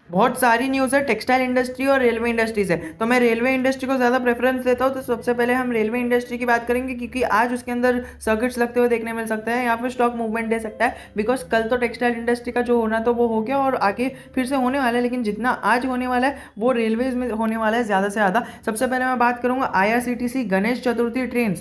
बहुत सारी न्यूज़ है, टेक्सटाइल इंडस्ट्री और रेलवे इंडस्ट्री से। तो मैं रेलवे इंडस्ट्री को ज़्यादा प्रेफरेंस देता हूँ। तो सबसे पहले हम रेलवे इंडस्ट्री की बात करेंगे, क्योंकि आज उसके अंदर सर्किट्स लगते हुए देखने मिल सकते हैं या फिर स्टॉक मूवमेंट दे सकता है। बिकॉज कल तो टेक्सटाइल इंडस्ट्री का जो होना तो वो हो गया और आगे फिर से होने वाला है, लेकिन जितना आज होने वाला है वो रेलवेज में होने वाला है ज़्यादा से ज़्यादा। सबसे पहले मैं बात करूँगा IRCTC गणेश चतुर्थी ट्रेन।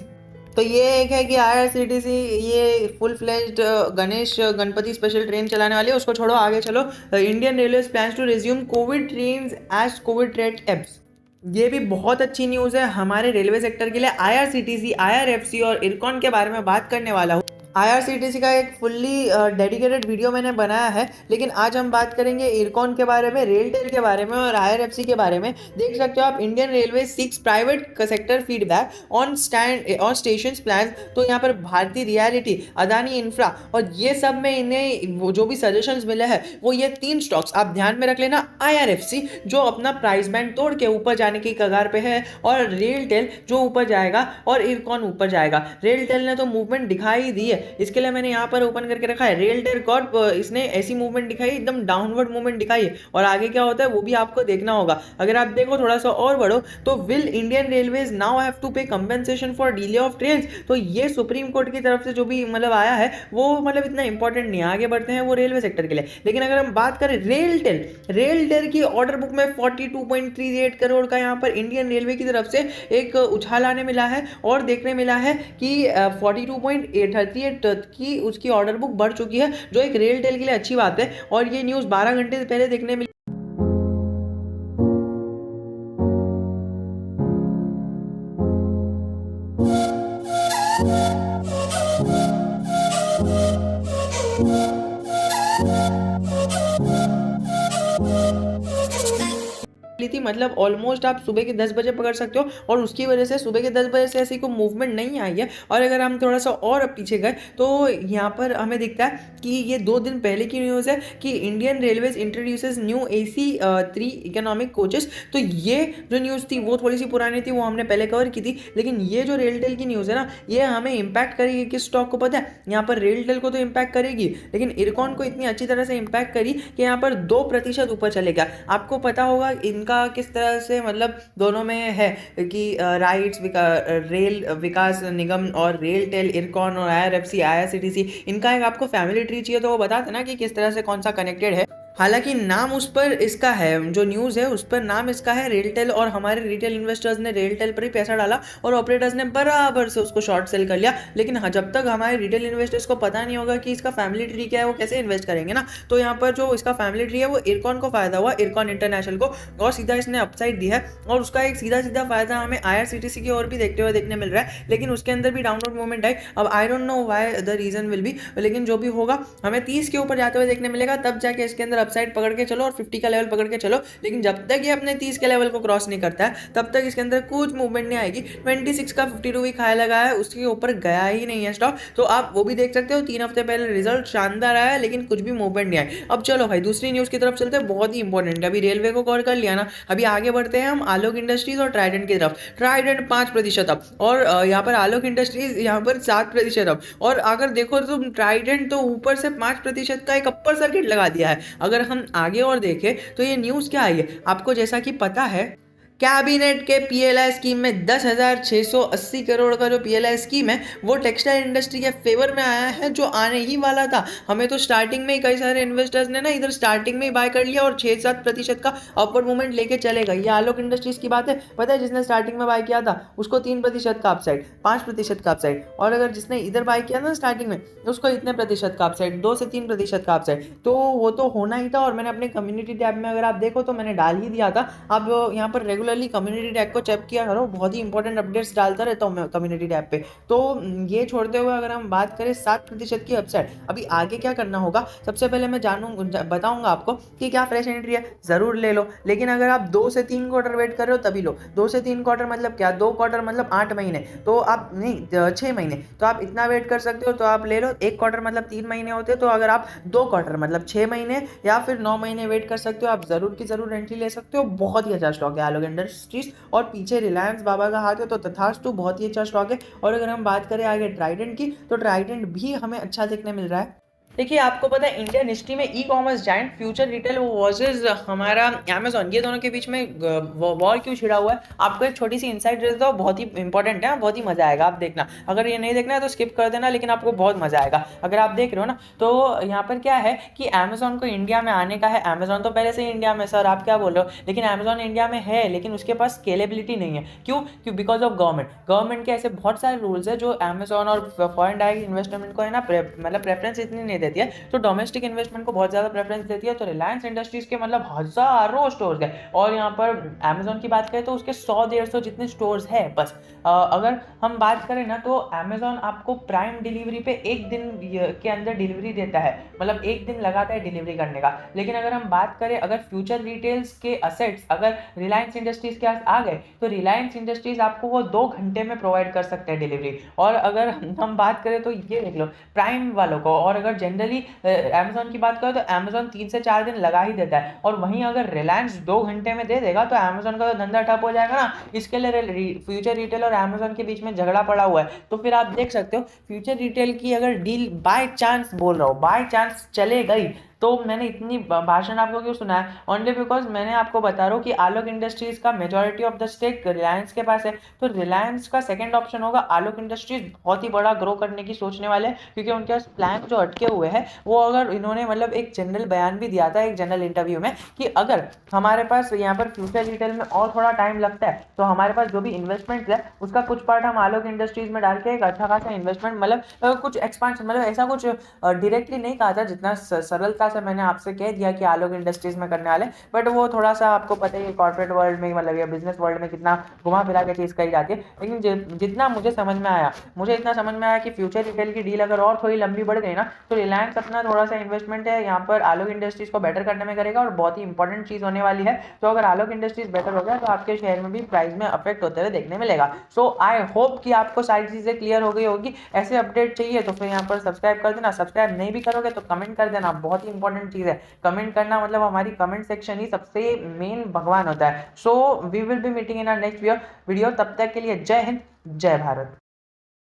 तो ये एक है कि IRCTC ये full fledged Ganesh Ganpati special train चलाने वाली है। उसको छोड़ो, आगे चलो। Indian railway plans to resume covid train as covid rate ebbs. ये भी बहुत अच्छी न्यूज़ है हमारे रेलवे सेक्टर के लिए। IRCTC, IRFC और इरकॉन के बारे में बात करने वाला हूँ। IRCTC का एक फुल्ली डेडिकेटेड वीडियो मैंने बनाया है, लेकिन आज हम बात करेंगे इरकॉन के बारे में, रेलटेल के बारे में और IRFC के बारे में। देख सकते हो आप, Indian railway six private sector feedback on station plan. तो यहाँ पर भारतीय रियलिटी, अदानी इंफ्रा और ये सब में इन्हें वो जो भी सजेशंस मिले हैं वो ये तीन स्टॉक्स आप ध्यान में रख लेना। IRFC जो अपना प्राइस बैंड तोड़ के ऊपर जाने की कगार पे है, और रेलटेल जो ऊपर जाएगा और इरकॉन ऊपर जाएगा। रेलटेल ने तो मूवमेंट दिखाई दी है, इसके लिए मैंने यहाँ पर ओपन करके रखा है। रेलटेल कॉर्प, इसने ऐसी मूवमेंट दिखाई, एकदम डाउनवर्ड मूवमेंट दिखाई है, और आगे क्या होता है वो भी आपको देखना होगा। अगर आप देखो थोड़ा सा और बढ़ो तो will Indian railways now have to pay compensation for delay of train. तो ये सुप्रीम कोर्ट की तरफ से जो भी मतलब आया है वो मतलब इतना इंपॉर्टेंट नहीं है। आगे बढ़ते हैं वो रेलवे सेक्टर के लिए। लेकिन अगर हम बात करें रेलटेल, रेलटेल की ऑर्डर बुक में 42.38 करोड़ का यहाँ पर इंडियन रेलवे की तरफ से एक उछाल आने मिला है, और देखने मिला है कि 42.38 की उसकी ऑर्डर बुक बढ़ चुकी है, जो एक रेलटेल के लिए अच्छी बात है। और ये न्यूज़ 12 घंटे पहले देखने मिली थी। मतलब ऑलमोस्ट आप सुबह के 10 बजे पकड़ सकते हो, और उसकी वजह से सुबह के 10 बजे से ऐसी कोई मूवमेंट नहीं आई है। और अगर हम थोड़ा सा और अब पीछे गए तो यहाँ पर हमें दिखता है कि ये 2 दिन पहले की न्यूज़ है कि Indian railways introduces new AC3 economic coaches. तो ये जो न्यूज़ थी वो थोड़ी सी पुरानी थी, वो हमने पहले कवर की थी। लेकिन ये जो रेलटेल की न्यूज़ है ना, ये हमें इम्पैक्ट करेगी किस स्टॉक को पता है? यहाँ पर रेलटेल को तो इम्पैक्ट करेगी, लेकिन इरकॉन को इतनी अच्छी तरह से इम्पैक्ट करी कि यहाँ पर 2% ऊपर चलेगा। आपको पता होगा इनका किस तरह से मतलब दोनों में है कि राइट्स रेल विकास निगम और रेलटेल, इरकॉन और IRFC, IRCTC, इनका एक आपको फैमिली ट्री चाहिए तो वो बताते ना कि किस तरह से कौन सा कनेक्टेड है। हालांकि नाम उस पर इसका है, जो न्यूज़ है उस पर नाम इसका है रेलटेल, और हमारे रिटेल इन्वेस्टर्स ने रेलटेल पर ही पैसा डाला और ऑपरेटर्स ने बराबर से उसको शॉर्ट सेल कर लिया। लेकिन हाँ, जब तक हमारे रिटेल इन्वेस्टर्स को पता नहीं होगा कि इसका फैमिली ट्री क्या है, वो कैसे इन्वेस्ट करेंगे ना। तो यहाँ पर जो इसका फैमिली ट्री है वो इरकॉन को फायदा हुआ, इरकॉन इंटरनेशनल को, और सीधा इसने अपसाइड दी है। और उसका एक सीधा सीधा फायदा हमें IRCTC की ओर भी देखते हुए देखने मिल रहा है, लेकिन उसके अंदर भी डाउनवर्ड मूवमेंट आई। अब I don't know why the reason will be, लेकिन जो भी होगा हमें 30 के ऊपर जाते हुए देखने मिलेगा, तब जाके इसके अंदर अपसाइड पकड़ के चलो और 50 का लेवल पकड़ के चलो। लेकिन जब तक ये अपने 30 के लेवल को क्रॉस नहीं करता है तब तक इसके अंदर कुछ मूवमेंट नहीं आएगी। 26 का 52 भी खाया लगा है, उसके ऊपर गया ही नहीं है स्टॉक। तो आप वो भी देख सकते हो, 3 हफ्ते पहले रिजल्ट शानदार आया है लेकिन कुछ भी मूवमेंट नहीं आई। अब चलो भाई दूसरी न्यूज़ की तरफ चलते हैं, बहुत ही इंपॉर्टेंट है। अभी रेलवे को कवर कर लिया ना, अभी आगे बढ़ते हैं हम आलोक इंडस्ट्रीज और ट्राइडेंट की तरफ। ट्राइडेंट 5% अप, और यहाँ पर आलोक इंडस्ट्रीज यहाँ पर 7% अप। और अगर देखो तो ट्राइडेंट तो ऊपर से 5% का एक अपर सर्किट लगा दिया है। अगर हम आगे और देखें तो ये न्यूज़ क्या आई है आपको, जैसा कि पता है कैबिनेट के PLI स्कीम में 10,680 करोड़ का जो PLI स्कीम है वो टेक्सटाइल इंडस्ट्री के फेवर में आया है, जो आने ही वाला था। हमें तो स्टार्टिंग में ही कई सारे इन्वेस्टर्स ने ना इधर स्टार्टिंग में ही बाय कर लिया और 6-7% का अपवर्ड मूवमेंट लेके चलेगा। ये आलोक इंडस्ट्रीज की बात है, पता है जिसने स्टार्टिंग में बाय किया था उसको 3% का अपसाइड, 5% का अपसाइड, और अगर जिसने इधर बाय किया था स्टार्टिंग में उसको इतने प्रतिशत का अपसाइड, 2 से 3% का अपसाइड। तो वो तो होना ही था, और मैंने अपने कम्युनिटी टैब में अगर आप देखो तो मैंने डाल ही दिया था। आप यहाँ पर रेगुलरली कम्युनिटी टैब को चेक किया करो, बहुत ही इंपॉर्टेंट अपडेट्स डालता रहता हूँ मैं कम्युनिटी टैब पे। तो ये छोड़ते हुए अगर हम बात करें 7% की अपसाइड, अभी आगे क्या करना होगा सबसे पहले मैं बताऊंगा आपको कि क्या फ्रेश एंट्री है, जरूर ले लो। लेकिन अगर आप 2 से 3 क्वार्टर वेट कर रहे हो तभी लो। 2 से 3 क्वार्टर मतलब क्या, 2 क्वार्टर मतलब 8 महीने, तो आप नहीं 6 महीने, तो आप इतना वेट कर सकते हो तो आप ले लो। 1 क्वार्टर मतलब 3 महीने होते हैं, तो अगर आप 2 क्वार्टर मतलब 6 महीने या फिर 9 महीने वेट कर सकते हो, आप जरूर की जरूर एंट्री ले सकते हो। बहुत ही अच्छा स्टॉक है आलोक इंडस्ट्रीज, और पीछे रिलायंस बाबा का हाथ है, तो तथास्तु बहुत ही अच्छा स्टॉक है। और अगर हम बात करें आगे ट्राइडेंट की, तो ट्राइडेंट भी हमें अच्छा देखने मिल रहा है। देखिए, आपको पता है इंडियन हिस्ट्री में e-commerce giant future retail versus हमारा अमेज़न, ये दोनों के बीच में वॉर क्यों छिड़ा हुआ है? आपको एक छोटी-सी इनसाइट दे देता हूँ, बहुत ही इंपॉर्टेंट है, बहुत ही मज़ा आएगा, आप देखना। अगर ये नहीं देखना है तो स्किप कर देना, लेकिन आपको बहुत मज़ा आएगा। अगर आप देख रहे हो ना, तो यहाँ पर क्या है कि अमेज़न को इंडिया में आने का है। अमेज़न तो पहले से ही इंडिया में, सर आप क्या बोल रहे हो? लेकिन अमेज़न इंडिया में है, लेकिन उसके पास स्केलेबिलिटी नहीं है। क्यों? Because of government. गवर्नमेंट के ऐसे बहुत सारे रूल्स हैं जो अमेज़न और फॉरेन डायरेक्ट इन्वेस्टमेंट को है ना मतलब प्रेफरेंस इतनी नहीं देती है, तो डोमेस्टिक इन्वेस्टमेंट को बहुत ज़्यादा प्रेफरेंस देती है। तो रिलायंस इंडस्ट्रीज़ के मतलब हज़ारों स्टोर्स हैं, और यहाँ पर अमेज़न की बात करें तो उसके 100-150 जितने स्टोर्स हैं बस। अगर हम बात करें ना, तो अमेज़न आपको प्राइम डिलीवरी पे 1 दिन के अंदर डिलीवरी देता है, मतलब 1 दिन लगाता है डिलीवरी करने का। लेकिन अगर हम बात करें, अगर फ्यूचर रिटेल्स के असेट्स अगर रिलायंस इंडस्ट्रीज़ के पास आ गए, तो रिलायंस इंडस्ट्रीज़ आपको वो 2 घंटे में प्रोवाइड कर सकते हैं डिलीवरी। और अगर हम बात करें तो ये देख लो प्राइम वालों को, और अगर जनरली अमेज़न की बात करें तो अमेज़न 3 से 4 दिन लगा ही देता है, और वहीं अगर रिलायंस 2 घंटे में दे देगा तो अमेज़न का तो धंधा ठप हो जाएगा ना। इसके लिए फ्यूचर रिटेल और अमेज़न के बीच में झगड़ा पड़ा हुआ है। तो फिर आप देख सकते हो, फ्यूचर रिटेल की अगर डील बाय चांस, बोल रहा हूँ बाय चांस चले गई, तो मैंने इतनी भाषण आपको क्यों सुना है? ओनली बिकॉज मैंने आपको बता रहा हूँ कि आलोक इंडस्ट्रीज का majority of the stake Reliance के पास है। तो रिलायंस का सेकंड ऑप्शन होगा आलोक इंडस्ट्रीज, बहुत ही बड़ा ग्रो करने की सोचने वाले हैं, क्योंकि उनके पास प्लान जो अटके हुए हैं वो, अगर इन्होंने मतलब एक जनरल बयान भी दिया था एक जनरल इंटरव्यू में, कि अगर हमारे पास यहाँ पर फ्यूचर रिटेल में और थोड़ा टाइम लगता है तो हमारे पास जो भी इन्वेस्टमेंट है उसका कुछ पार्ट हम आलोक इंडस्ट्रीज में डाल के एक अच्छा खासा इन्वेस्टमेंट, मतलब कुछ एक्सपांशन, मतलब ऐसा कुछ डायरेक्टली नहीं कहा था, जितना सरलता से मैंने आपसे कह दिया कि आलोक इंडस्ट्रीज में करने वाले, बट वो थोड़ा सा आपको पता ही है कॉर्पोरेट वर्ल्ड में, मतलब ये बिजनेस वर्ल्ड में कितना घुमा फिरा के चीज़ कही जाती है। लेकिन जितना मुझे समझ में आया, मुझे इतना समझ में आया कि फ्यूचर रिटेल की डील अगर और थोड़ी लंबी बढ़ गई ना, तो रिलायंस अपना थोड़ा सा इन्वेस्टमेंट है यहाँ पर आलोक इंडस्ट्रीज को बेटर करने में करेगा, और बहुत ही इंपॉर्टेंट चीज़ होने वाली है। तो अगर आलोक इंडस्ट्रीज बेटर हो गया तो आपके शेयर में भी प्राइस में अफेक्ट होते हुए देखने मिलेगा। सो आई होप कि आपको सारी चीज़ें क्लियर हो गई होगी। ऐसे अपडेट चाहिए तो फिर यहाँ पर सब्सक्राइब कर देना, सब्सक्राइब नहीं भी करोगे तो कमेंट कर देना, बहुत ही इंपॉर्टेंट चीज़ है। कमेंट करना मतलब हमारी कमेंट सेक्शन ही सबसे मेन भगवान होता है। So we will be meeting in our next video. तब तक के लिए जय हिंद, जय भारत।